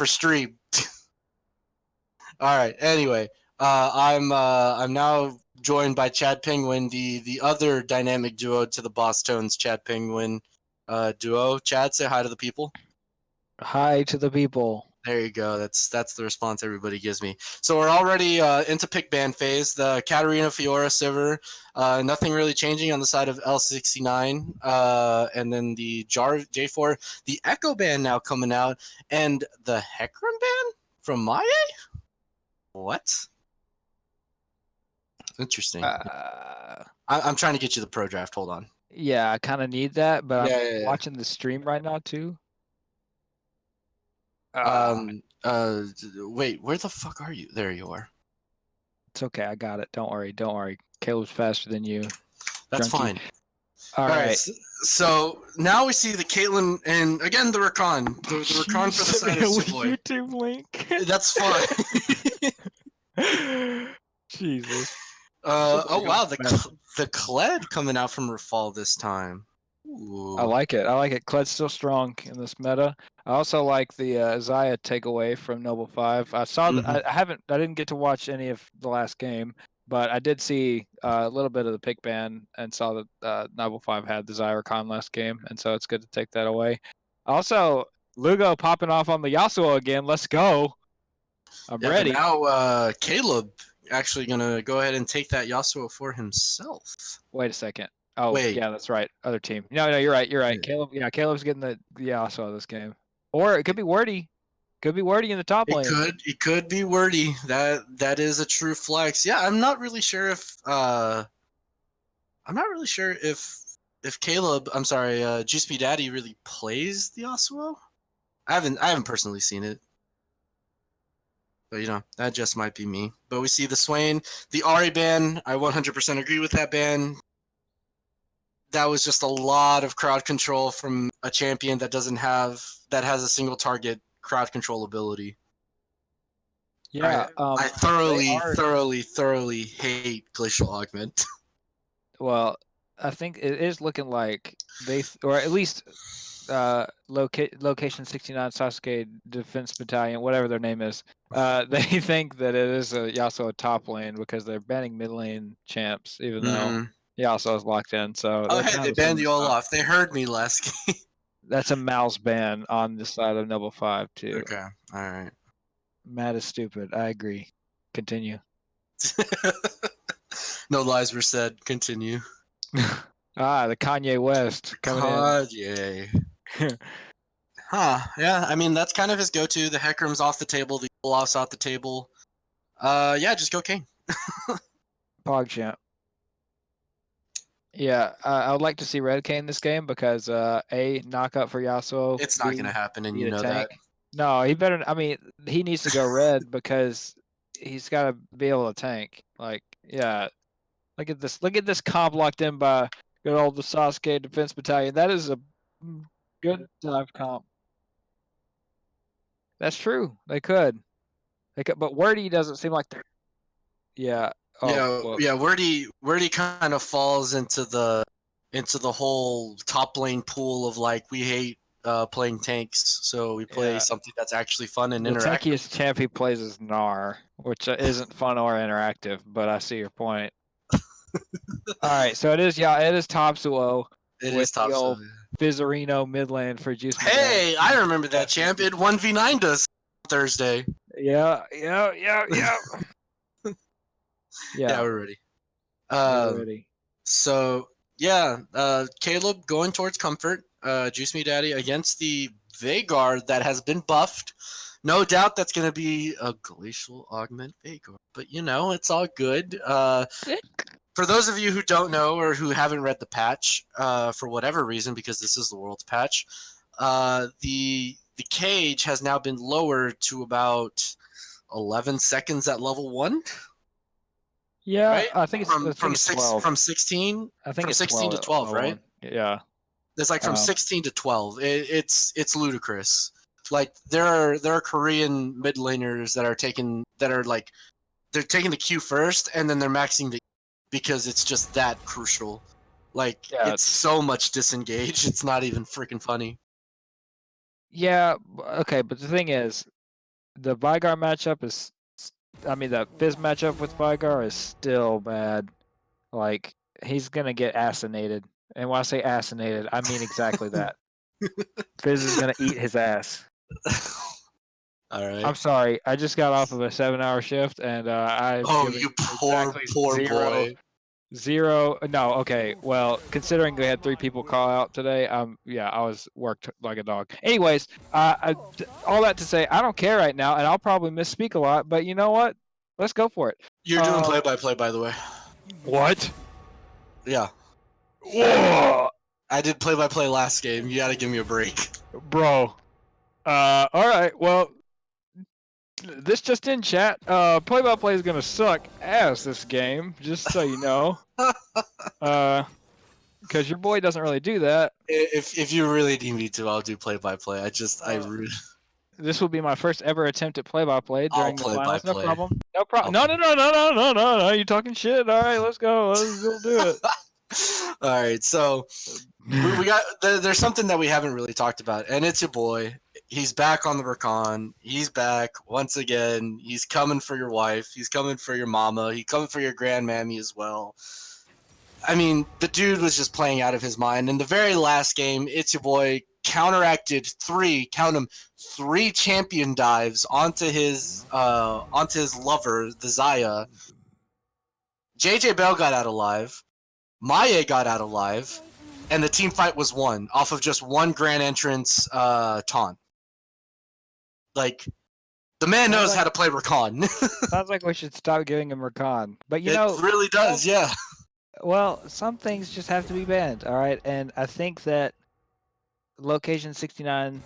for stream. All right. Anyway, I'm now joined by Chad Penguin, the other dynamic duo to the Boss Tones Chad Penguin duo. Chad, say hi to the people. Hi to the people. There you go. That's the response everybody gives me. So we're already into pick band phase. The Katarina Fiora Sivir, nothing really changing on the side of L69, and then the J4, the Echo band now coming out, and the Hecarim band from Maya. What? Interesting. I'm trying to get you the pro draft. Hold on. Yeah, I kind of need that, but Yeah. watching the stream right now too. Wait, where the fuck are you? There you are. It's okay, I got it. Don't worry. Caleb's faster than you. That's Drunky. fine. All right. So now we see the Caitlyn and again the Rakan. The Rakan for the side of Suboy. YouTube link. That's fine. Jesus. Oh wow, the Kled coming out from Rafal this time. Ooh. I like it. Kled's still strong in this meta. I also like the Xayah takeaway from Noble 5. I saw that I didn't get to watch any of the last game, but I did see a little bit of the pick ban and saw that Noble 5 had the Zyrecon last game, and so it's good to take that away. Also, Lugo popping off on the Yasuo again. Let's go. I'm ready. Now Caleb actually gonna go ahead and take that Yasuo for himself. Wait a second. Oh, wait. Yeah, that's right. Other team. No, you're right. Yeah. Caleb's getting the Yasuo this game. Or it could be Wordy. Could be Wordy in the top lane. It could be Wordy. That is a true flex. Yeah, I'm not really sure if Caleb, I'm sorry, GSP Daddy really plays the Yasuo. I haven't personally seen it. But that just might be me. But we see the Swain, the Ahri ban. I 100% agree with that ban. That was just a lot of crowd control from a champion that has a single target crowd control ability. Yeah, I thoroughly hate Glacial Augment. Well, I think it is looking like or at least Location 69 Sasuke Defense Battalion, whatever their name is, they think that it is a Yasuo top lane because they're banning mid lane champs, even though Yasuo is locked in. So they banned the Olaf. They heard me last game. That's a mouse ban on the side of Noble 5 too. Okay, all right. Matt is stupid. I agree. Continue. No lies were said. Continue. The Kanye West coming in. Yeah, I mean, that's kind of his go-to. The Hecarim's off the table. The Olaf's off the table. Yeah, just go King. PogChamp. Yeah, I would like to see Red Kane this game because A, knockout for Yasuo. It's not going to happen, and you know that. No, he better. I mean, he needs to go red because he's got to be able to tank. Like, yeah. Look at this comp locked in by good old the Sasuke Defense Battalion. That is a good dive comp. That's true. They could, but Wordy doesn't seem like. Yeah. Wordy kind of falls into the whole top lane pool of like we hate playing tanks, so we play something that's actually fun and interactive. The tankiest champ he plays is Gnar, which isn't fun or interactive, but I see your point. All right, so it is Topsuo. It is Topsuo. Fizzerino mid lane for Juice. Hey, I remember that champ. It 1v9'd us Thursday. Yeah. Yeah, we're ready. So Caleb going towards comfort. Juice Me Daddy against the Veigar that has been buffed. No doubt that's going to be a Glacial Augment Veigar, but it's all good. For those of you who don't know or who haven't read the patch, for whatever reason, because this is the world's patch, the cage has now been lowered to about 11 seconds at level 1. Yeah, right? I think it's from 16. I think from it's 16 to 12, right? Yeah. It's like from 16 to 12. It's ludicrous. Like there are Korean mid laners that are taking the Q first and then they're maxing the because it's just that crucial. Like it's so much disengage. It's not even freaking funny. Yeah. Okay, but the thing is, the Vygar matchup is, I mean, the Fizz matchup with Vygar is still bad. Like, he's gonna get assassinated, and when I say assassinated, I mean exactly that. Fizz is gonna eat his ass. All right. I'm sorry, I just got off of a 7-hour shift, and I'm Oh, giving you poor, exactly poor zero. boy. No, okay. Well, considering we had 3 people call out today, yeah, I was worked like a dog. Anyways, all that to say, I don't care right now, and I'll probably misspeak a lot, but you know what? Let's go for it. You're doing play-by-play, by the way. What? Yeah. Whoa, I did play-by-play last game. You gotta give me a break. bro. All right. Well, this just in chat. Play-by-play is gonna suck ass this game, just so you know. Because your boy doesn't really do that. If you really need me to, I'll do play-by-play. This will be my first ever attempt at play-by-play I'll during the finals. No play-by-play. problem. No problem. No. You talking shit? All right, let's go. Let's do it. All right, so we got there's something that we haven't really talked about, and it's your boy. He's back on the Recon. He's back once again. He's coming for your wife. He's coming for your mama. He's coming for your grandmammy as well. I mean, the dude was just playing out of his mind. In the very last game, it's your boy counteracted three champion dives onto his lover, the Zaya. JJ Bell got out alive. Maya got out alive, and the team fight was won off of just one grand entrance taunt. Like, the man knows how to play Recon. Sounds like we should stop giving him Recon. But you know, it really does, yeah. well, some things just have to be banned, all right? And I think that Location 69,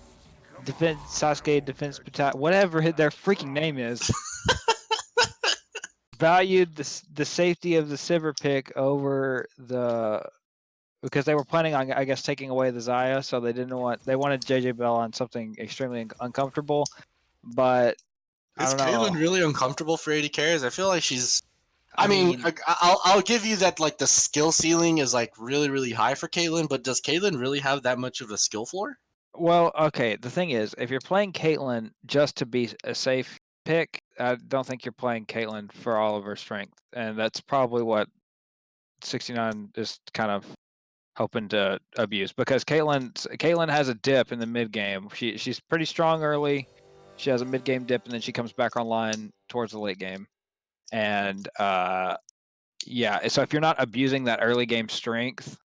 Sasuke Defense Battalion, whatever their freaking name is, valued the safety of the Sivir pick over because they were planning on, I guess, taking away the Zaya, so they wanted JJ Bell on something extremely uncomfortable. But I Is don't know. Caitlyn really uncomfortable for 80 carries? I feel like she's. I mean, I'll give you that. Like, the skill ceiling is like really, really high for Caitlyn, but does Caitlyn really have that much of a skill floor? Well, okay. The thing is, if you're playing Caitlyn just to be a safe pick, I don't think you're playing Caitlyn for all of her strength, and that's probably what 69 is kind of hoping to abuse, because Caitlyn has a dip in the mid game. She's pretty strong early. She has a mid game dip, and then she comes back online towards the late game. And yeah, so if you're not abusing that early game strength,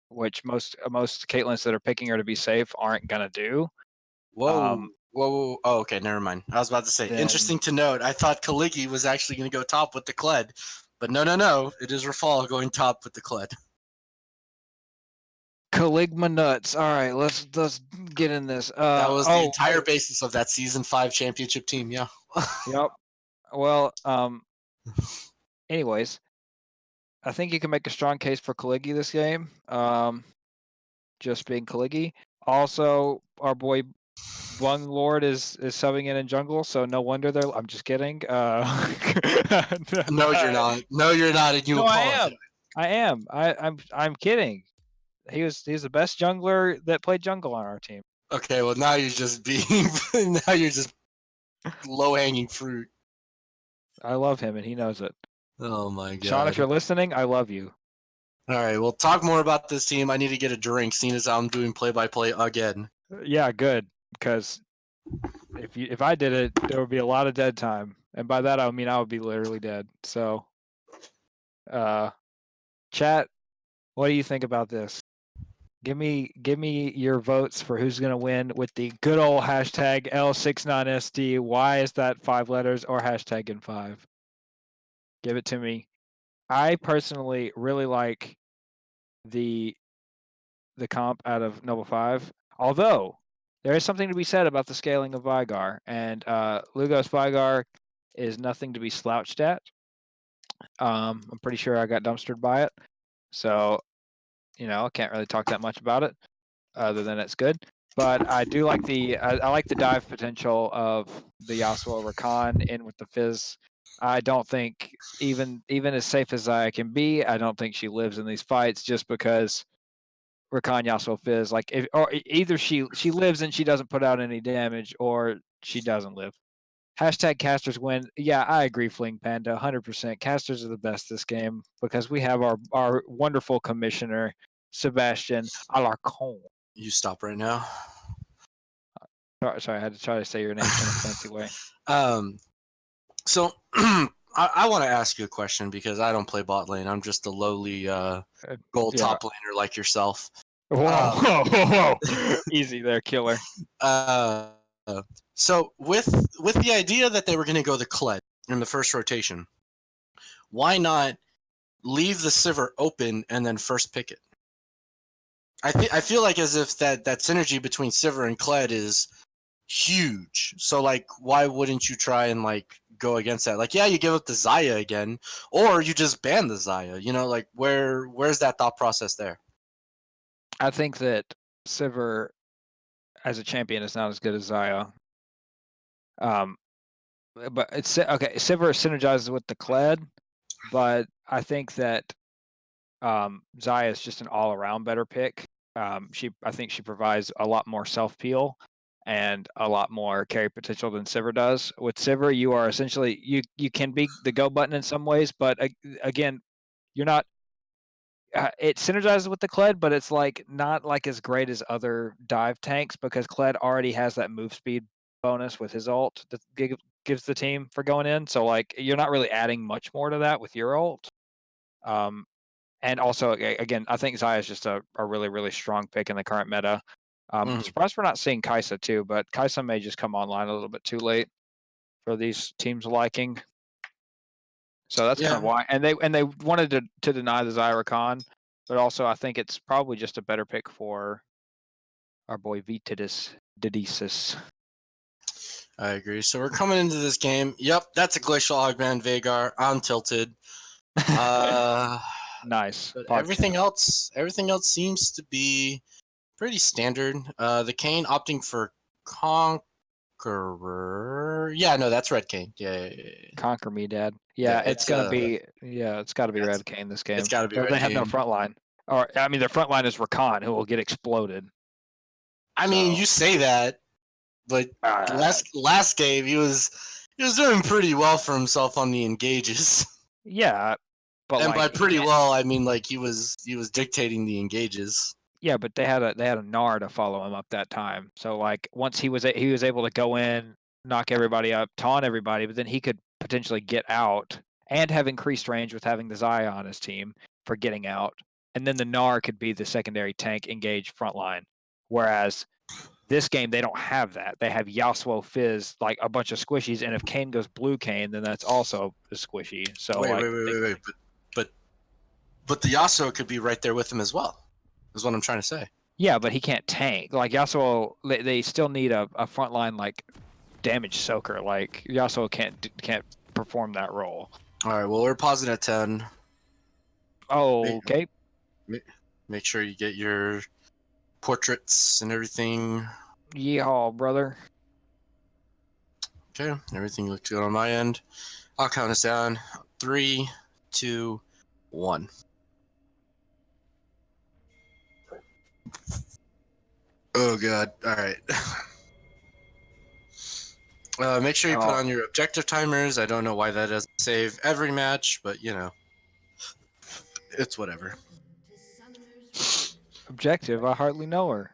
which most Caitlyns that are picking her to be safe aren't gonna do. Whoa. Whoa. Oh, okay, never mind. I was about to say, interesting to note, I thought Kaligi was actually going to go top with the Kled, but no. It is Rafal going top with the Kled. Caligma nuts. All right, let's get in this. That was the entire basis of that Season 5 championship team, yeah. Yep. Well, anyways, I think you can make a strong case for Kaligi this game. Just being Kaligi. Also, our boy Bung Lord is subbing in jungle, so no wonder they're. I'm just kidding. No, you're not. No, you're not, and you apologize. I am. I'm kidding. He's the best jungler that played jungle on our team. Okay, well now you're just low hanging fruit. I love him, and he knows it. Oh my god, Sean, if you're listening, I love you. All right, we'll talk more about this team. I need to get a drink, seeing as I'm doing play-by-play again. Yeah, good. Because if I did it, there would be a lot of dead time, and by that I mean I would be literally dead. So, chat, what do you think about this? Give me your votes for who's gonna win with the good old hashtag L69SD. Why is that 5 letters, or hashtag in 5? Give it to me. I personally really like the comp out of Noble 5, although there is something to be said about the scaling of Vygar, and Lugos Vygar is nothing to be slouched at. I'm pretty sure I got dumpstered by it, so I can't really talk that much about it, other than it's good. But I do like I like the dive potential of the Yasuo Rakan in with the Fizz. I don't think even as safe as I can be, I don't think she lives in these fights, just because Rakan Yasuo Fizz, like, either she lives and she doesn't put out any damage, or she doesn't live. Hashtag casters win. Yeah, I agree, Fling Panda, 100%. Casters are the best this game because we have our wonderful commissioner, Sebastian Alarcon. You stop right now. Sorry, I had to try to say your name in a fancy way. So I want to ask you a question because I don't play bot lane. I'm just a lowly gold Yeah. top laner like yourself. Whoa. Easy there, killer. So with the idea that they were going to go the Kled in the first rotation, why not leave the Sivir open and then first pick it? I feel like as if that synergy between Sivir and Kled is huge. So like, why wouldn't you try and like go against that? Like, yeah, you give up the Xayah again, or you just ban the Xayah. You know, like where's that thought process there? I think that Sivir as a champion is not as good as Xayah. But it's okay. Sivir synergizes with the Kled, but I think that Xayah is just an all-around better pick. I think she provides a lot more self-peel and a lot more carry potential than Sivir does. With Sivir, you are essentially you can be the go button in some ways, but again, you're not. It synergizes with the Kled, but it's like not like as great as other dive tanks because Kled already has that move speed bonus with his ult that gives the team for going in. So like you're not really adding much more to that with your ult. And also, again, I think Xayah is just a really, really strong pick in the current meta. Surprised we're not seeing Kai'Sa too, but Kai'Sa may just come online a little bit too late for these teams' liking. So that's kind of why. And they wanted to deny the Xayah Khan, but also I think it's probably just a better pick for our boy Vitidus Didysus. I agree. So we're coming into this game. Yep, that's a Glacial Augment Veigar. I'm tilted. Nice. But everything else seems to be pretty standard. The Kayn opting for Conqueror. Yeah, no, that's Red Kayn. Yeah. Conquer me, Dad. Yeah, it's gonna be. Yeah, it's got to be Red Kayn this game. It's got to be They Red have no Kayn. front line. Or I mean, their front line is Rakan, who will get exploded. I mean, you say that, but last game he was doing pretty well for himself on the engages. Yeah, but and like, by pretty well, I mean like he was dictating the engages. Yeah, but they had a Gnar to follow him up that time. So like once he was able to go in, knock everybody up, taunt everybody, but then he could potentially get out and have increased range with having the Xayah on his team for getting out. And then the Gnar could be the secondary tank engage frontline. Whereas this game they don't have that. They have Yasuo, Fizz, like a bunch of squishies, and if Kayn goes blue Kayn, then that's also a squishy. So wait. But the Yasuo could be right there with him as well. Is what I'm trying to say. Yeah, but he can't tank. Like Yasuo, they still need a frontline like damage soaker. Like Yasuo can't perform that role. All right. Well, we're pausing at 10. Oh, okay. Make sure you get your portraits and everything. Yeehaw, brother. Okay, everything looks good on my end. I'll count us down. 3, 2, 1. Oh god! All right. Make sure you put on your objective timers. I don't know why that doesn't save every match, but you know, it's whatever. Objective? I hardly know her.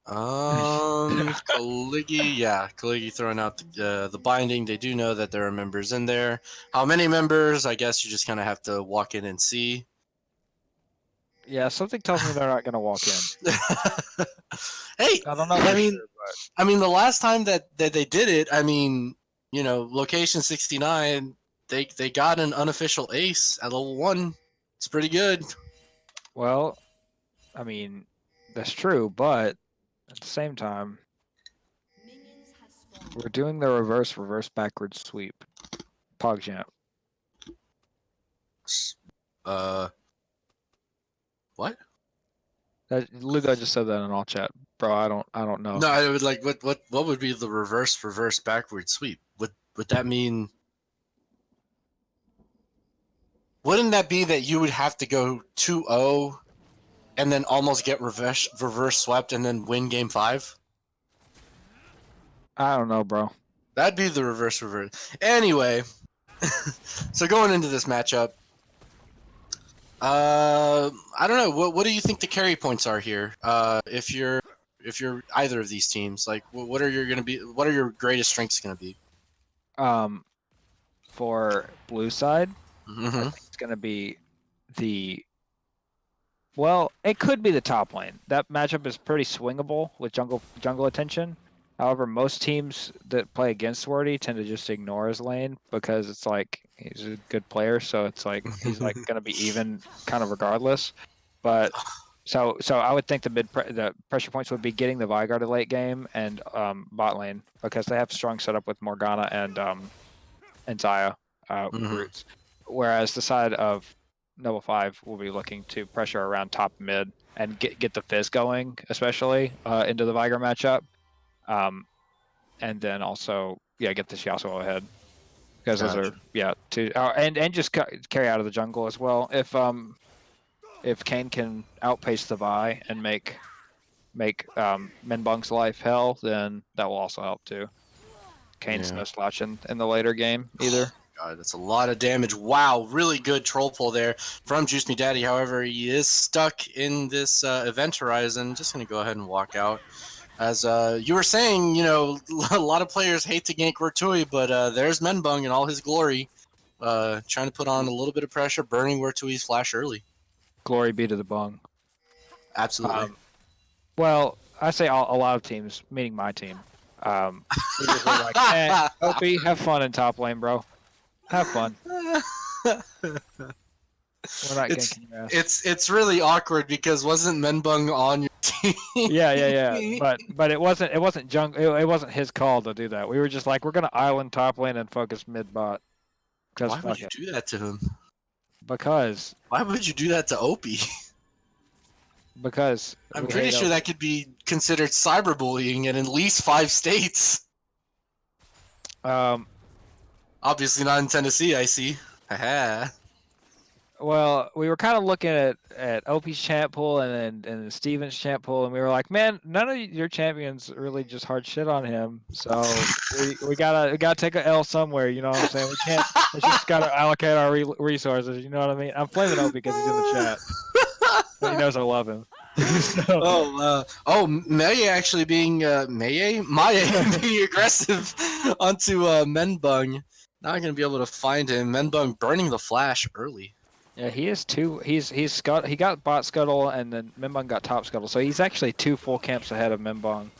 Kaligi throwing out the binding. They do know that there are members in there. How many members? I guess you just kind of have to walk in and see. Yeah, something tells me they're not gonna walk in. Hey, I don't know. I mean, the last time that they did it, I mean, you know, location 69, they got an unofficial ace at level 1. It's pretty good. Well, I mean, that's true, but at the same time, we're doing the reverse backwards sweep. PogChamp. What? Lugo just said that in all chat, bro. I don't know. No, I would like what would be the reverse backward sweep? Would that mean? Wouldn't that be that you would have to go 2-0 and then almost get reverse swept and then win game 5? I don't know, bro. That'd be the reverse. Anyway, so going into this matchup, I don't know. What do you think the carry points are here? If you're either of these teams, like what are your greatest strengths gonna be? Um, for blue side, I Mm-hmm. think it's gonna be the. Well, it could be the top lane. That matchup is pretty swingable with jungle attention. However, most teams that play against Swarty tend to just ignore his lane because it's like he's a good player, so it's like he's like going to be even kind of regardless. But so I would think the pressure points would be getting the Vigard at late game and bot lane because they have strong setup with Morgana and Zaya Mm-hmm. roots. Whereas the side of Noble 5 will be looking to pressure around top mid and get the Fizz going, especially into the Viger matchup. And then also, get the Yasuo ahead. Because those Gotcha. are, two. And just carry out of the jungle as well. If Kane can outpace the Vi and make Minbung's life hell, then that will also help too. Kane's Yeah. no slouch in the later game either. God, that's a lot of damage. Wow, really good troll pull there from Juice Me Daddy. However, he is stuck in this event horizon. Just going to go ahead and walk out. As you were saying, a lot of players hate to gank Wertui, but there's Menbung in all his glory, trying to put on a little bit of pressure, burning Wertui's flash early. Glory be to the Bung. Absolutely. Well, I say a lot of teams, meaning my team. We just were like, Opie, have fun in top lane, bro. Have fun. We're not it's ganking your ass. it's really awkward because wasn't Menbung on your team? Yeah. But it wasn't jungle. It wasn't his call to do that. We were just like, we're gonna island top lane and focus mid bot. Because Why would fuck you it. do that to him? Because Why would you do that to Opie? I'm we pretty hate sure that could be considered cyberbullying in at least 5 states. Obviously not in Tennessee, I see. Haha. Well, we were kind of looking at Opie's champ pool and Steven's champ pool, and we were like, man, none of your champions really just hard shit on him. So we gotta take a L somewhere. You know what I'm saying? We can't. It's just gotta allocate our resources. You know what I mean? I'm flaming Opie because he's in the chat. But he knows I love him. Maya actually being Maya being aggressive onto Menbung. Now I'm gonna be able to find him. Menbung burning the flash early. Yeah, he is two. He got bot scuttle and then Mimbong got top scuttle, so he's actually 2 full camps ahead of Mimbong,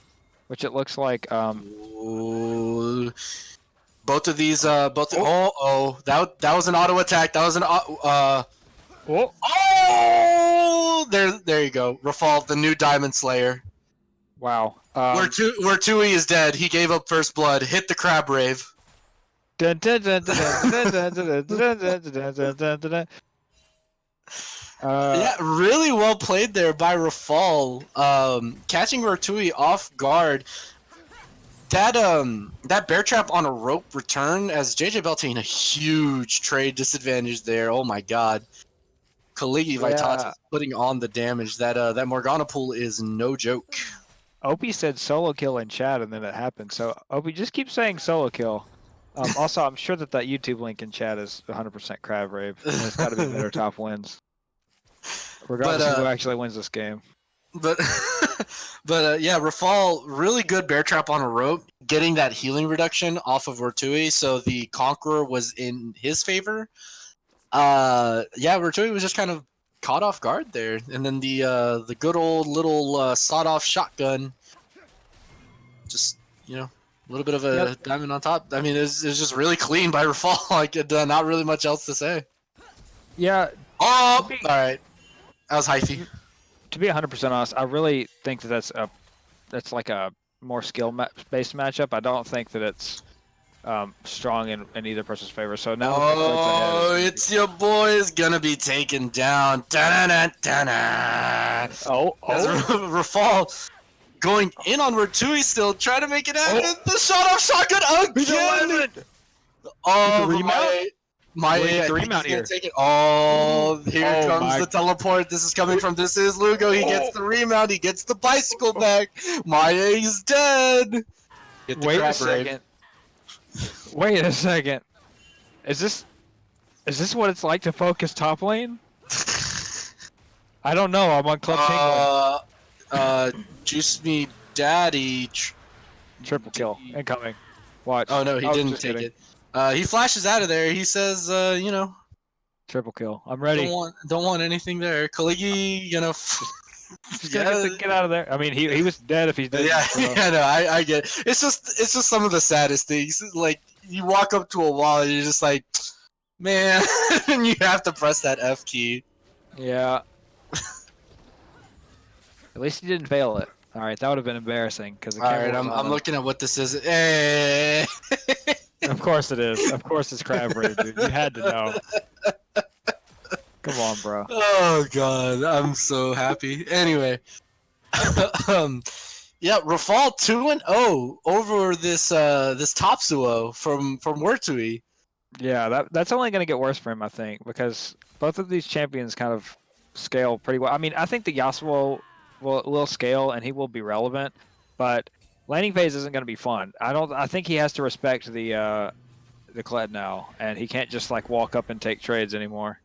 which it looks like. Ooh. Both of these, that was an auto attack. That was an there you go. Rafal, the new Diamond Slayer. Wow. Wertui is dead. He gave up first blood. Hit the crab rave. Yeah, really well played there by Rafal. Catching Wertui off guard. That bear trap on a rope return as JJ Beltane a huge trade disadvantage there. Oh my god. Kaligi Vitatis putting on the damage. That Morgana pool is no joke. Opie said solo kill in chat and then it happened. So Opie, just keep saying solo kill. Also, I'm sure that YouTube link in chat is 100% crab rave. And it's got to be better top wins. Regardless of who actually wins this game. But yeah, Rafal, really good bear trap on a rope, getting that healing reduction off of Wertui, so the Conqueror was in his favor. Wertui was just kind of caught off guard there, and then the good old little sawed-off shotgun, just a little bit of a diamond on top. I mean, it's just really clean by Rafal. Like, not really much else to say. Yeah. Oh, all right. That was hyphy. To be 100% honest, I really think that that's like a more skill-based matchup. I don't think that it's strong in either person's favor. So now, it's your boys gonna be taken down. Rafal going in on Wertui still, trying to make it happen. The shot-off shotgun again. My 3 mount here. Take it. Here comes the teleport. This is coming from This Is Lugo. He gets the remount. He gets the bicycle back. Maya is dead. Get the Wait a crab raid. second. Wait a second. Is this what it's like to focus top lane? I don't know. I'm on Club Penguin. Juice me daddy. Triple kill incoming. Watch. Oh no, he I was didn't just take kidding. it. He flashes out of there. He says, you know, Triple kill. I'm ready. don't want anything there. Kaligi, you know, Just gonna get out of there. I mean, he was dead if he's dead. yeah, So. yeah, no, I get it. It's just some of the saddest things. Like you walk up to a wall and you're just like, man, and you have to press that F key. Yeah. At least he didn't fail it. All right, that would have been embarrassing because. All right, I'm looking at what this is. Eh. Of course it is. Of course it's crab raid, dude. You had to know. Come on, bro. Oh god, I'm so happy. Anyway, yeah, Rafal 2-0 over this Topsuo from Wertui. Yeah, that's only going to get worse for him, I think, because both of these champions kind of scale pretty well. I mean, I think the Yasuo will scale and he will be relevant, but laning phase isn't going to be fun. I think he has to respect the Kled now, and he can't just like walk up and take trades anymore.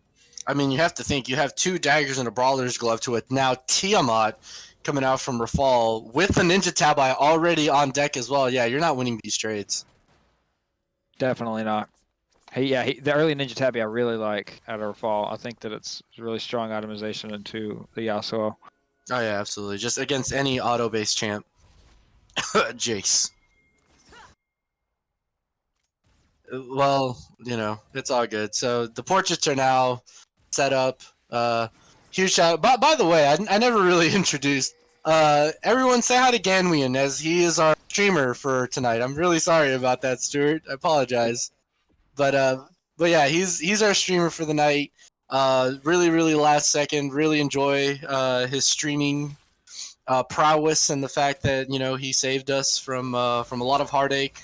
I mean, you have to think you have 2 daggers and a brawler's glove to it. Now Tiamat coming out from Rafal with the Ninja Tabi already on deck as well. Yeah, you're not winning these trades. Definitely not. The early Ninja Tabi I really like out of Rafal. I think that it's really strong itemization into the Yasuo. Oh yeah, absolutely. Just against any auto-based champ. Jace. Well, you know, it's all good. So the portraits are now set up. Huge shout out. By the way, I never really introduced. Everyone say hi to Ganwian as he is our streamer for tonight. I'm really sorry about that, Stuart. I apologize. But yeah, he's our streamer for the night. Really last second. Really enjoy his streaming prowess and the fact that you know he saved us from a lot of heartache.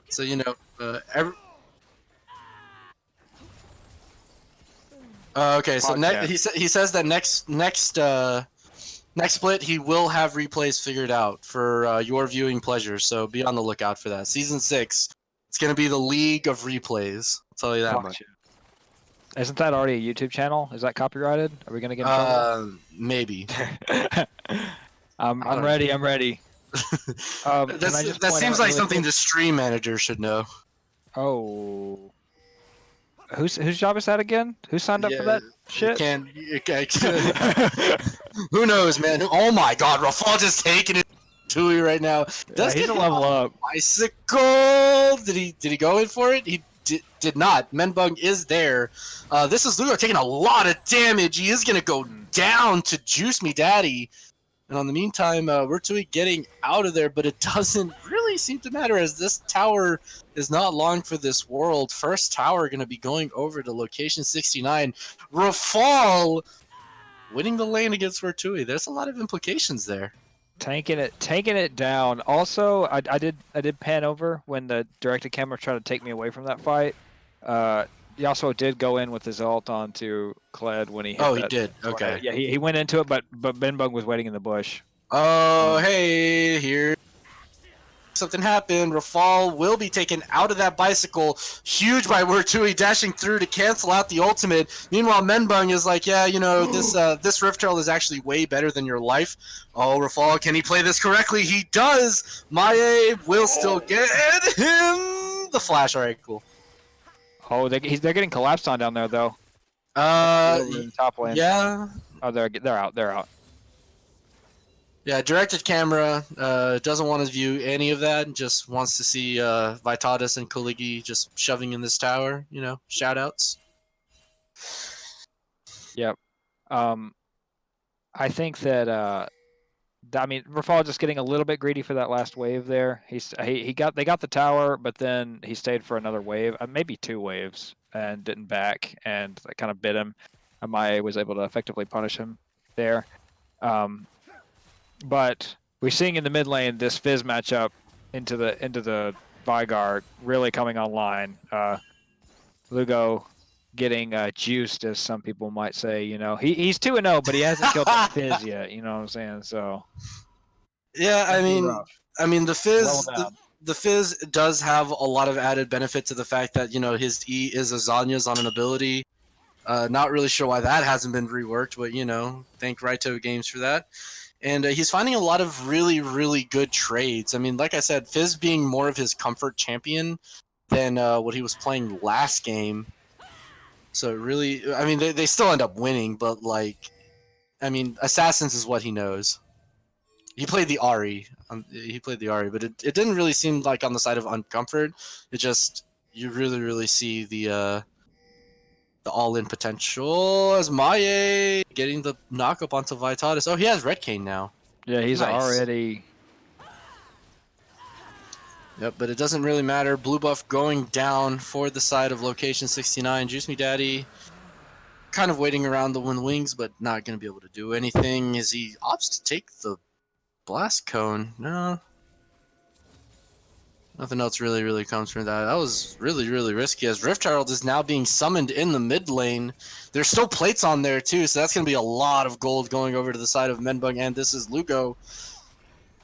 So you know, okay. So he says that next split he will have replays figured out for your viewing pleasure. So be on the lookout for that. Season 6, it's gonna be the League of Replays. I'll tell you that much. Isn't that already a YouTube channel? Is that copyrighted? Are we gonna get in trouble? Maybe. I'm ready. I'm ready. That seems like something the stream manager should know. Oh. Whose job is that again? Who signed up for that shit? Who knows, man? Oh my god, Rafal just taking it to you right now. Does he level up? Bicycle. Did he go in for it? He did not. Menbug is there. This is Lugo taking a lot of damage. He is gonna go down to Juice Me Daddy. And on the meantime, Wertui getting out of there, but it doesn't really seem to matter as this tower is not long for this world. First tower going to be going over to location 69. Rafal winning the lane against Wertui. There's a lot of implications there. Taking it down. Also, I did pan over when the directed camera tried to take me away from that fight. Yasuo did go in with his ult onto Kled when he hit he did. Okay. Yeah, he went into it, but Benbug was waiting in the bush. Oh, hey, here. Something happened. Rafal will be taken out of that bicycle. Huge by Wertui dashing through to cancel out the ultimate. Meanwhile, Menbung is like, yeah, you know, this Rift Trail is actually way better than your life. Oh, Rafal, can he play this correctly? He does. Maie will still get him. The flash. All right, cool. Oh, they're getting collapsed on down there though. Top lane. Yeah. Oh, they're out. They're out. Yeah, directed camera doesn't want to view any of that. Just wants to see Vitalis and Kaligi just shoving in this tower. You know, shout outs. Yep. I think that I mean, Rafal just getting a little bit greedy for that last wave there. They got the tower, but then he stayed for another wave, maybe 2 waves, and didn't back, and that kind of bit him. Amae was able to effectively punish him there. But we're seeing in the mid lane this Fizz matchup into the Vygar really coming online. Lugo getting juiced, as some people might say. You know, he's 2-0, but he hasn't killed that Fizz yet. You know what I'm saying? So yeah, I mean, I mean, the Slow Fizz, him down. the Fizz does have a lot of added benefit to the fact that, you know, his E is a Zanya's on an ability. Not really sure why that hasn't been reworked, but, you know, thank Raito Games for that. And he's finding a lot of really, really good trades. I mean, like I said, Fizz being more of his comfort champion than what he was playing last game. So it really, I mean, they still end up winning, but, like, I mean, Assassins is what he knows. He played the Ari. But it didn't really seem like on the side of uncomfort. It just, you really, really see the all-in potential as Maye getting the knock-up onto Vitalis. Oh, he has Red Cane now. Yeah, he's Nice. already. Yep, but it doesn't really matter. Blue buff going down for the side of location 69. Juice Me Daddy kind of waiting around the Wind Wings, but not going to be able to do anything as he opts to take the Blast Cone. No. Nothing else really, really comes from that. That was really, really risky as Rift Herald is now being summoned in the mid lane. There's still plates on there too, so that's going to be a lot of gold going over to the side of Menbung, and this is Lugo.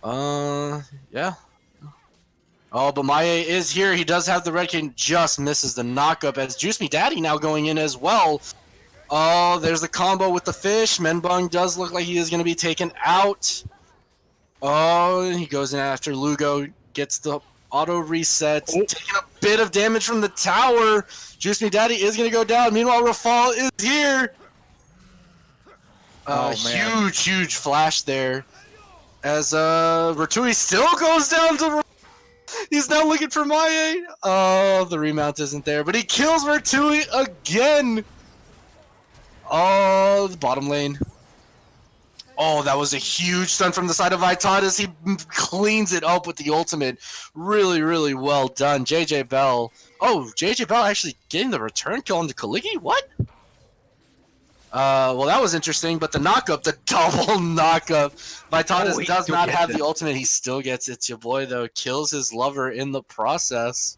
Yeah. Oh, but Maye is here. He does have the Red King, just misses the knockup as Juice Me Daddy now going in as well. Oh, there's the combo with the fish. Menbung does look like he is going to be taken out. Oh, he goes in after Lugo, gets the auto reset, taking a bit of damage from the tower. Juice Me Daddy is going to go down. Meanwhile, Rafal is here. Huge, huge flash there. As Ratui still goes down to... He's now looking for Maye. Oh, the remount isn't there, but he kills Ratui again. Oh, the bottom lane. Oh, that was a huge stun from the side of Vitalis. He cleans it up with the ultimate. Really, really well done. JJ Bell. Oh, JJ Bell actually getting the return kill on the Kaligi? What? Well, that was interesting, but the knockup, the double knockup. Vitalis does not have the ultimate. He still gets it. It's your boy, though. Kills his lover in the process.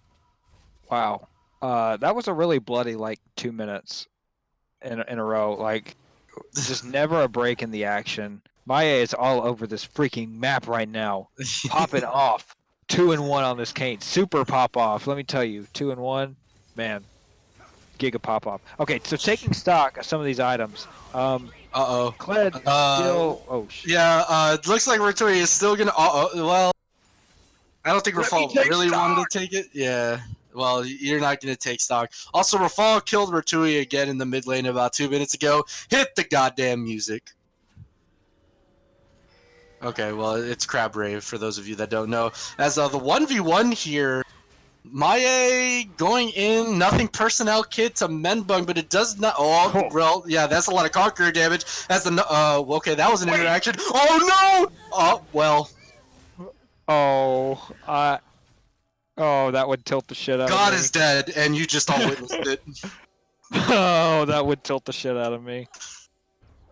Wow. That was a really bloody, like, 2 minutes in a row. Like, just never a break in the action. Maye is all over this freaking map right now. Popping off. 2-1 on this Kane. Super pop off. Let me tell you, 2-1, man. Giga pop off. Okay, so taking stock of some of these items. Uh-oh. Kled still... Oh, shit. Yeah, it looks like Ratui is still gonna... well... I don't think Rafal really wanted to take it. Yeah. Well, you're not going to take stock. Also, Rafal killed Ratui again in the mid lane about 2 minutes ago. Hit the goddamn music. Okay, well, it's Crab Rave for those of you that don't know. As the 1v1 here, Maye going in, nothing personnel kit to Menbung, but it does not... Oh, well, yeah, that's a lot of Conqueror damage. That's the... okay, that was an interaction. Oh, no! Oh, well... Oh, that would tilt the shit out of me. God is dead, and you just all witnessed it. Oh, that would tilt the shit out of me.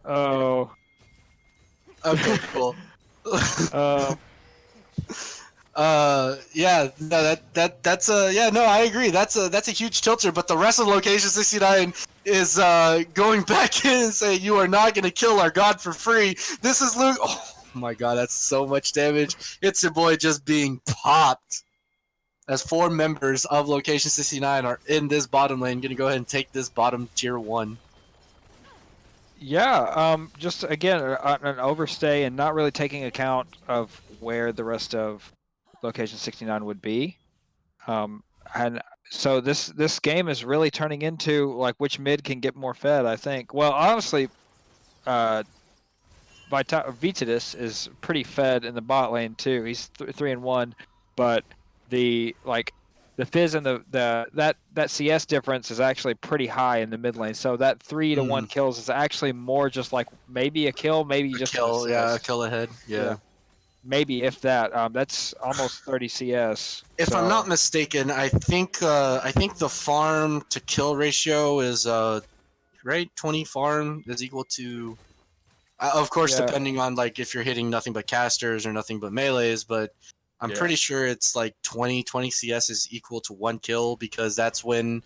Oh. Okay, cool. Yeah, no, that's yeah, no, I agree. That's a huge tilter, but the rest of Location 69 is going back in and saying you are not gonna kill our god for free. This is Luke. Oh my god, that's so much damage. It's your boy just being popped. As 4 members of Location 69 are in this bottom lane, gonna go ahead and take this bottom tier 1. Yeah, just again an overstay and not really taking account of where the rest of Location 69 would be, and so this game is really turning into like which mid can get more fed. I think. Well, honestly, Vitidus is pretty fed in the bot lane too. He's 3-1, but the Fizz and that CS difference is actually pretty high in the mid lane. So that 3-1 kills is actually more just like maybe a kill, maybe just kill, a kill ahead, yeah. Maybe if that. That's almost 30 CS. If I'm not mistaken, I think the farm to kill ratio is right, 20 farm is equal to, of course, depending on like if you're hitting nothing but casters or nothing but melees, but I'm pretty sure it's like 20 CS is equal to 1 kill, because that's when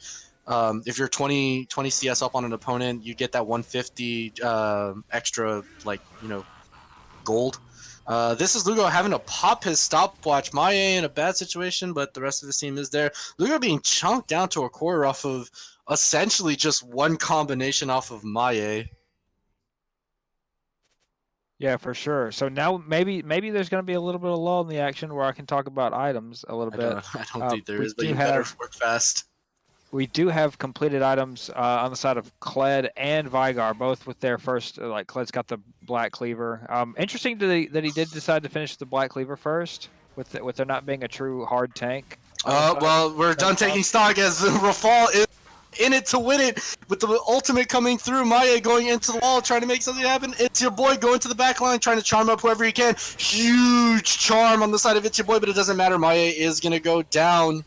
if you're 20 CS up on an opponent, you get that 150 extra, like, you know, gold. This is Lugo having to pop his stopwatch. Maye in a bad situation, but the rest of his team is there. Lugo being chunked down to a quarter off of essentially just one combination off of Maye. Yeah, for sure. So now maybe there's going to be a little bit of lull in the action where I can talk about items a little bit. I don't think there We is, but do you better have work fast. we do have completed items on the side of Kled and Vigar, both with their first. Like Kled's got the Black Cleaver. Interesting that he did decide to finish the Black Cleaver first, with there not being a true hard tank. Well, we're done taking stock as Rafal is in it to win it with the ultimate coming through. Maye going into the wall, trying to make something happen. It's your boy going to the back line, trying to charm up whoever he can. Huge charm on the side of It's Your Boy, but it doesn't matter. Maye is going to go down.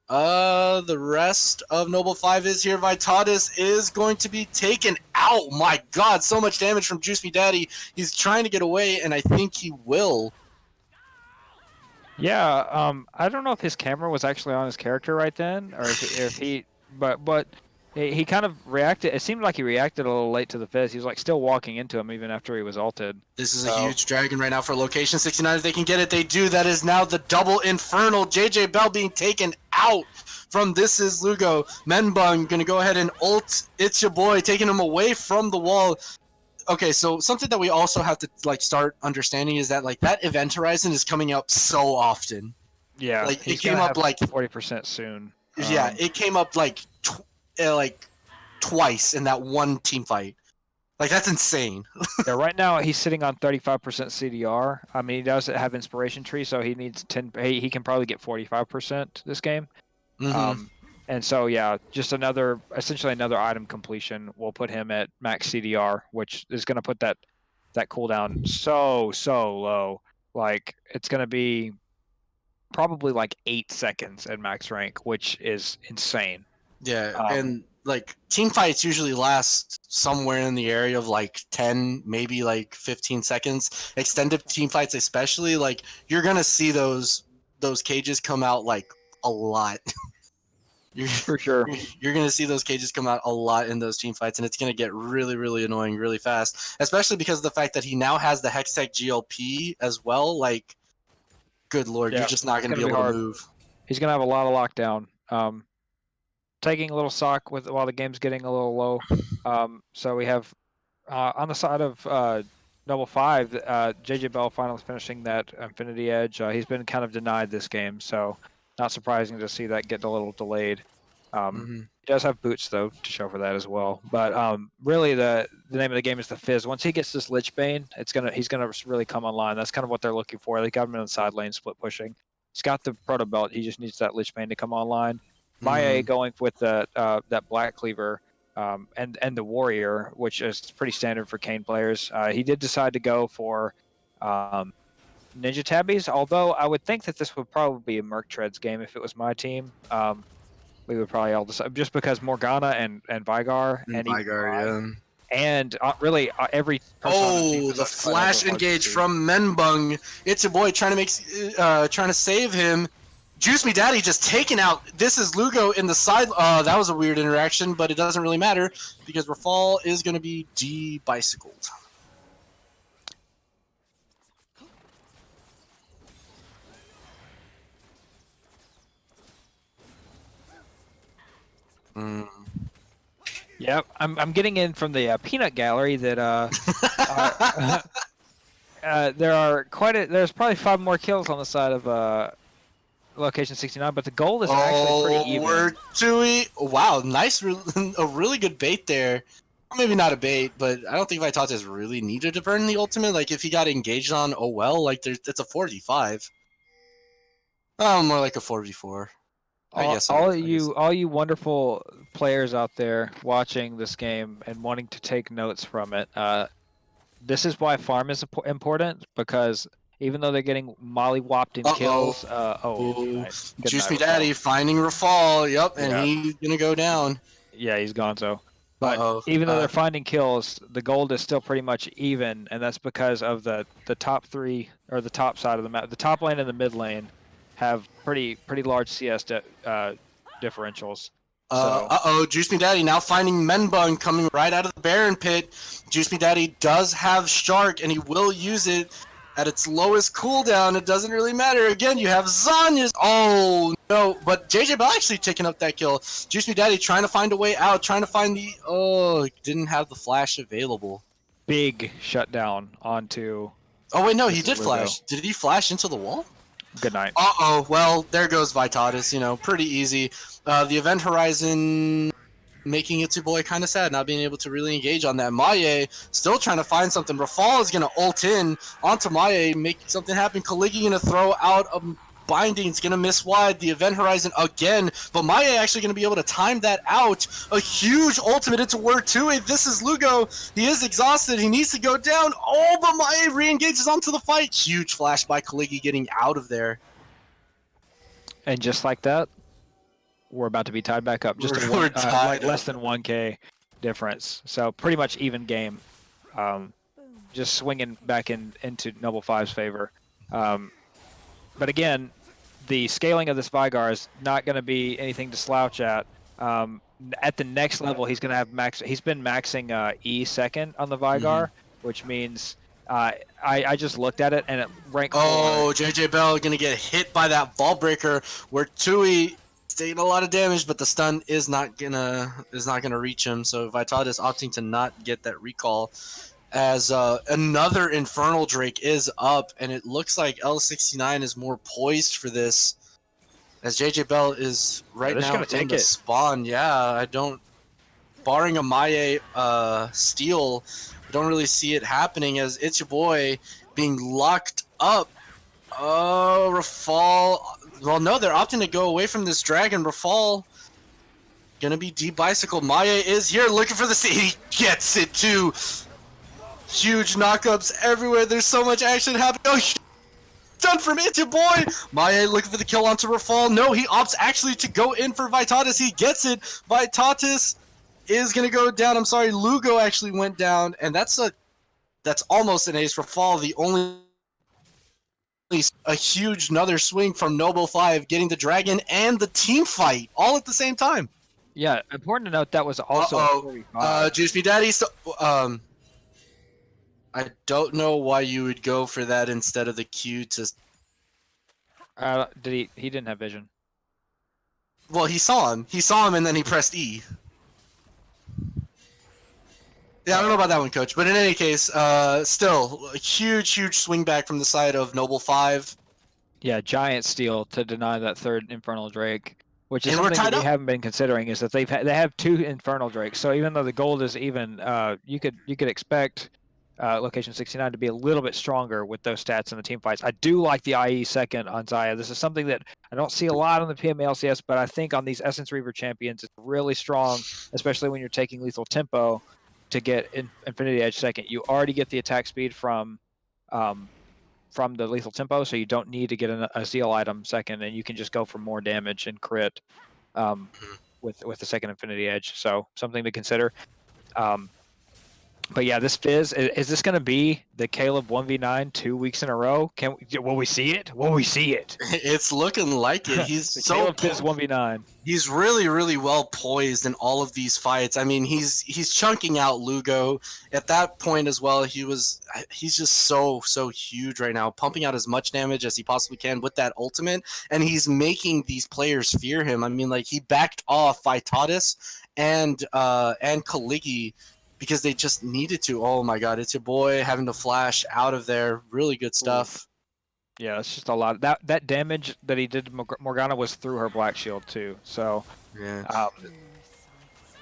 The rest of Noble 5 is here. Vitatis is going to be taken out. My god, so much damage from Juice Me Daddy. He's trying to get away, and I think he will. Yeah, I don't know if his camera was actually on his character right then, or if he, but he kind of reacted. It seemed like he reacted a little late to the fizz. He was like still walking into him even after he was ulted. This is a huge dragon right now for location 69. If they can get it, they do. That is now the double infernal. JJ Bell being taken out from This Is Lugo. Menbung gonna go ahead and ult It's Your Boy, taking him away from the wall. Okay, so something that we also have to like start understanding is that like that event horizon is coming up so often. Yeah, like it came up like 40% soon. Yeah, it came up like twice in that one team fight. Like that's insane. Yeah, right now he's sitting on 35% CDR. I mean, he does have inspiration tree, so he needs 10. He can probably get 45% this game. And so yeah, just essentially another item completion will put him at max CDR, which is going to put that cooldown so low. Like it's going to be probably like 8 seconds at max rank, which is insane. Yeah, and like team fights usually last somewhere in the area of like 10, maybe like 15 seconds. Extended team fights, especially, like you're gonna see those cages come out like a lot. For sure. You're going to see those cages come out a lot in those team fights, and it's going to get really, really annoying really fast, especially because of the fact that he now has the Hextech GLP as well. Like, good lord, you're just not going to be able to move. He's going to have a lot of lockdown. Taking a little sock while the game's getting a little low. So we have on the side of Noble 5, JJ Bell finally finishing that Infinity Edge. He's been kind of denied this game, so not surprising to see that get a little delayed. He does have boots though to show for that as well. But really, the name of the game is the Fizz. Once he gets this Lich Bane, he's gonna really come online. That's kind of what they're looking for. They got him in the side lane, split pushing. He's got the Proto Belt. He just needs that Lich Bane to come online. Maye going with that Black Cleaver and the Warrior, which is pretty standard for Kayn players. He did decide to go for Ninja Tabbies, although I would think that this would probably be a Merc Treads game if it was my team. We would probably all decide, just because Morgana and Vigar and really every person the flash engage from Menbung. It's your boy trying to save him. Juice Me Daddy just taken out. This is Lugo in the side. That was a weird interaction, but it doesn't really matter because Rafal is going to be de-bicycled. Yep, I'm getting in from the peanut gallery that there's probably 5 more kills on the side of location 69, but the gold is actually pretty even. Wow, nice, a really good bait there. Maybe not a bait, but I don't think Vitatis really needed to burn the ultimate. Like if he got engaged on, oh well, like it's a 4v5. More like a 4v4. All you wonderful players out there watching this game and wanting to take notes from it, this is why farm is important, because even though they're getting mollywopped in kills, Juice Me Daddy finding Rafal, yep, and he's gonna go down. Yeah, he's gone so. But even though they're finding kills, the gold is still pretty much even, and that's because of the top 3, or the top side of the map. The top lane and the mid lane have pretty large CS differentials. Juice Me Daddy now finding Menbung coming right out of the Baron pit. Juice Me Daddy does have Shark, and he will use it at its lowest cooldown. It doesn't really matter. Again, you have Zanya's. Oh, no. But JJ Bell actually taking up that kill. Juice Me Daddy trying to find a way out, trying to find the... Oh, didn't have the flash available. Big shutdown onto... Oh, wait, no, he did flash. Did he flash into the wall? Good night. Well, there goes Vitatis, you know, pretty easy. The Event Horizon making Itsu Boy kind of sad, not being able to really engage on that. Maye still trying to find something. Rafal is going to ult in onto Maye, make something happen. Kaligi going to throw out a binding. It's going to miss wide. The Event Horizon again, but Maye actually going to be able to time that out. A huge ultimate into Word 2. This is Lugo. He is exhausted. He needs to go down. Oh, but Maye re-engages onto the fight. Huge flash by Kaligi getting out of there. And just like that, we're about to be tied back up. Just like less than 1K difference. So pretty much even game. Just swinging back into Noble 5's favor. But again, the scaling of this Vygar is not going to be anything to slouch at. At the next level, he's going to have max. He's been maxing E second on the Vygar, which means I just looked at it and it ranked. Oh, JJ Bell going to get hit by that ball breaker where Tui taking a lot of damage, but the stun is not gonna reach him. So Vitatis opting to not get that recall. As another Infernal Drake is up, and it looks like L69 is more poised for this, as JJ Bell is right now in the spawn. Yeah, I don't, barring a Maye steal, I don't really see it happening, as It's Your Boy being locked up. Oh, Rafal. Well, no, they're opting to go away from this dragon. Rafal gonna be de-bicycled. Maye is here looking for the C. He gets it too. Huge knockups everywhere. There's so much action happening. Oh, done from It's Your Boy. Maye looking for the kill onto Rafal. No, he opts actually to go in for Vitatis. He gets it. Vitatis is gonna go down. I'm sorry, Lugo actually went down, and that's almost an ace. Rafal, the only a huge another swing from Noble 5, getting the dragon and the team fight all at the same time. Yeah, important to note that was also Juice Me Daddy. I don't know why you would go for that instead of the Q to. Did he didn't have vision. Well, he saw him. He saw him, and then he pressed E. Yeah, I don't know about that one, Coach. But in any case, still a huge swing back from the side of Noble 5. Yeah, giant steal to deny that third Infernal Drake, which is something that we haven't been considering. Is that they have 2 Infernal Drakes. So even though the gold is even, you could expect Location 69 to be a little bit stronger with those stats in the team fights. I do like the IE second on Xayah. This is something that I don't see a lot on the PMA LCS, but I think on these Essence Reaver champions, it's really strong, especially when you're taking lethal tempo to get Infinity Edge second. You already get the attack speed from the lethal tempo, so you don't need to get a Zeal item second, and you can just go for more damage and crit with the second Infinity Edge. So something to consider. But yeah, this Fizz, is this going to be the Caleb 1v9 2 weeks in a row? Will we see it? Will we see it? It's looking like it. He's so Caleb Fizz 1v9. He's really well poised in all of these fights. I mean, he's chunking out Lugo at that point as well. He's just so huge right now, pumping out as much damage as he possibly can with that ultimate, and he's making these players fear him. I mean, like, he backed off Vitatis and Kaligi because they just needed to. Oh my God, It's Your Boy having to flash out of there. Really good stuff. Yeah, it's just a lot. That damage that he did to Morgana was through her Black Shield too. So yeah.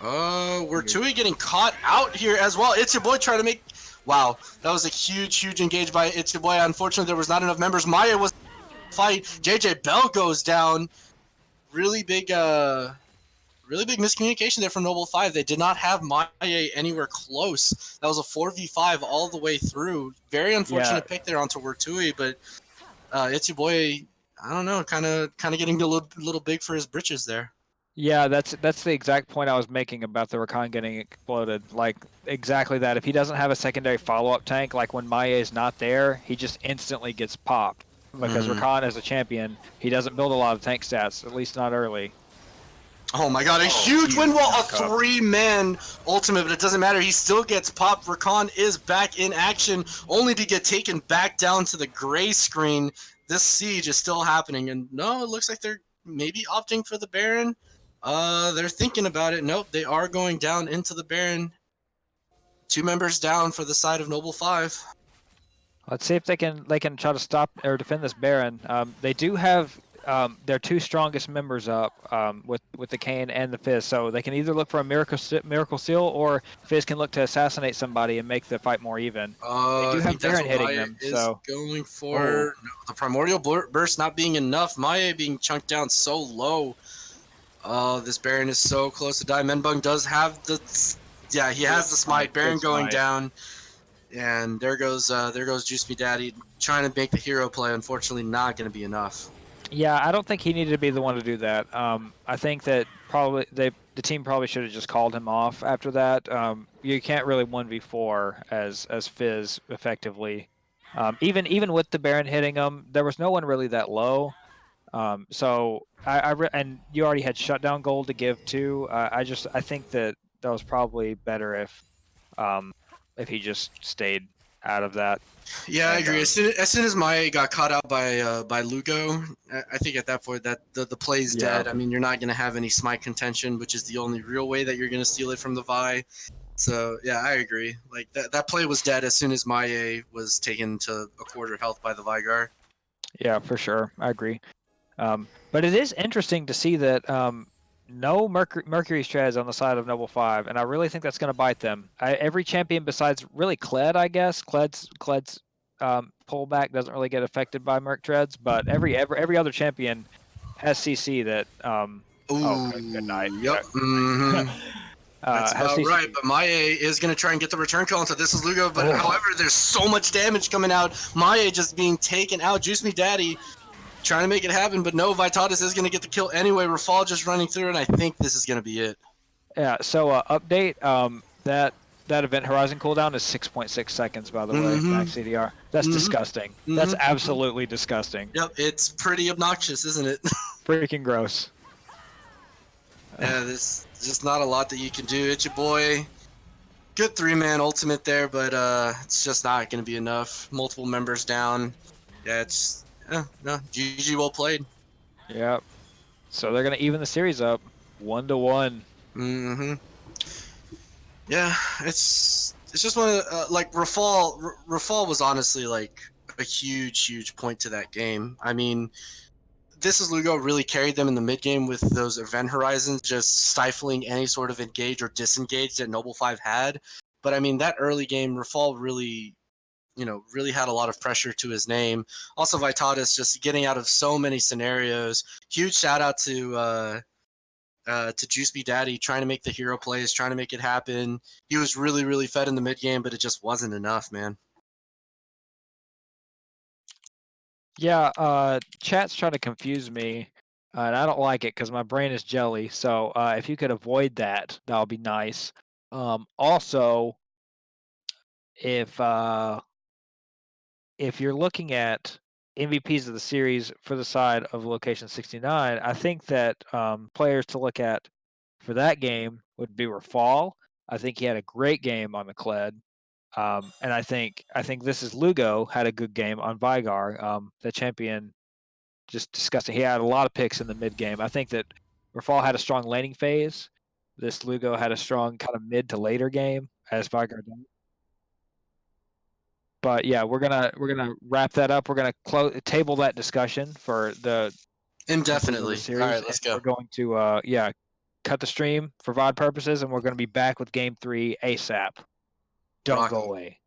We're Tui getting caught out here as well. It's Your Boy trying to make. Wow, that was a huge engage by It's Your Boy. Unfortunately, there was not enough members. Maya was fight. JJ Bell goes down. Really big miscommunication there from Noble 5. They did not have Maye anywhere close. That was a 4v5 all the way through. Very unfortunate pick there onto Wertui, but It's Your Boy, I don't know, kind of getting a little big for his britches there. Yeah, that's the exact point I was making about the Rakan getting exploded. Like, exactly that. If he doesn't have a secondary follow-up tank, like when Maye is not there, he just instantly gets popped. Because Rakan, as a champion, he doesn't build a lot of tank stats, at least not early. Oh my god, a huge wind wall, a knockup. 3-man ultimate, but it doesn't matter. He still gets popped. Rakan is back in action, only to get taken back down to the gray screen. This siege is still happening, and no, it looks like they're maybe opting for the Baron. They're thinking about it. Nope, they are going down into the Baron. 2 members down for the side of Noble 5. Let's see if they can try to stop or defend this Baron. They do have their 2 strongest members up with the Kayn and the Fizz, so they can either look for a miracle seal, or Fizz can look to assassinate somebody and make the fight more even. They do I have think that's Baron what hitting Maya them, is so going for. No, the Primordial Burst not being enough. Maya being chunked down so low. This Baron is so close to die. Menbung does have the... Yeah, he has the smite. Baron going down. And there goes Juice Me Daddy trying to make the hero play. Unfortunately, not going to be enough. Yeah, I don't think he needed to be the one to do that. I think that probably the team probably should have just called him off after that. You can't really 1v4 as Fizz effectively. Even with the Baron hitting him, there was no one really that low. So and you already had shutdown gold to give too. I think that was probably better if he just stayed out of that. Yeah, I agree. As soon as Maya got caught out by Lugo, I think at that point that the play's dead. I mean, you're not going to have any smite contention, which is the only real way that you're going to steal it from the Vi. So yeah, I agree. Like that play was dead as soon as Maya was taken to a quarter health by the Vigar. Yeah, for sure. I agree. But it is interesting to see that no Mercury strads on the side of Noble 5, and I really think that's going to bite them. Every champion besides really Kled, I guess. Kled's pullback doesn't really get affected by Merc treads, but every other champion has CC that. Good night. Yep. Mm-hmm. That's about CC. right, but Maya is going to try and get the return call into This Is Lugo, but however, there's so much damage coming out. Maya just being taken out. Juice Me Daddy trying to make it happen, but no, Vitalis is going to get the kill anyway. Rafal just running through, and I think this is going to be it. Yeah, so update, that event horizon cooldown is 6.6 seconds, by the way, max CDR. That's disgusting. That's absolutely disgusting. Yep, it's pretty obnoxious, isn't it? Freaking gross. Yeah, there's just not a lot that you can do. It's your boy. Good 3-man ultimate there, but it's just not going to be enough. Multiple members down. Yeah, it's... no, GG well played. Yep. So they're going to even the series up 1-1. Yeah, it's just one of the, like Rafal was honestly like a huge point to that game. I mean, This Is Lugo really carried them in the mid game with those event horizons, just stifling any sort of engage or disengage that Noble 5 had. But I mean, that early game, Rafal really had a lot of pressure to his name. Also, Vitalis just getting out of so many scenarios. Huge shout out to Juice Me Daddy trying to make the hero plays, trying to make it happen. He was really fed in the mid game, but it just wasn't enough, man. Yeah, chat's trying to confuse me, and I don't like it because my brain is jelly. So if you could avoid that, that would be nice. Also, if you're looking at MVPs of the series for the side of Location 69, I think that players to look at for that game would be Rafal. I think he had a great game on the Kled. And I think This Is Lugo had a good game on Vigar. The champion, just disgusting. He had a lot of picks in the mid game. I think that Rafal had a strong laning phase. This Lugo had a strong kind of mid to later game as Vigar did. But yeah, we're gonna wrap that up. We're gonna table that discussion for the indefinitely. Series, all right, let's go. We're going to cut the stream for VOD purposes, and we're going to be back with Game 3 ASAP. Don't go away.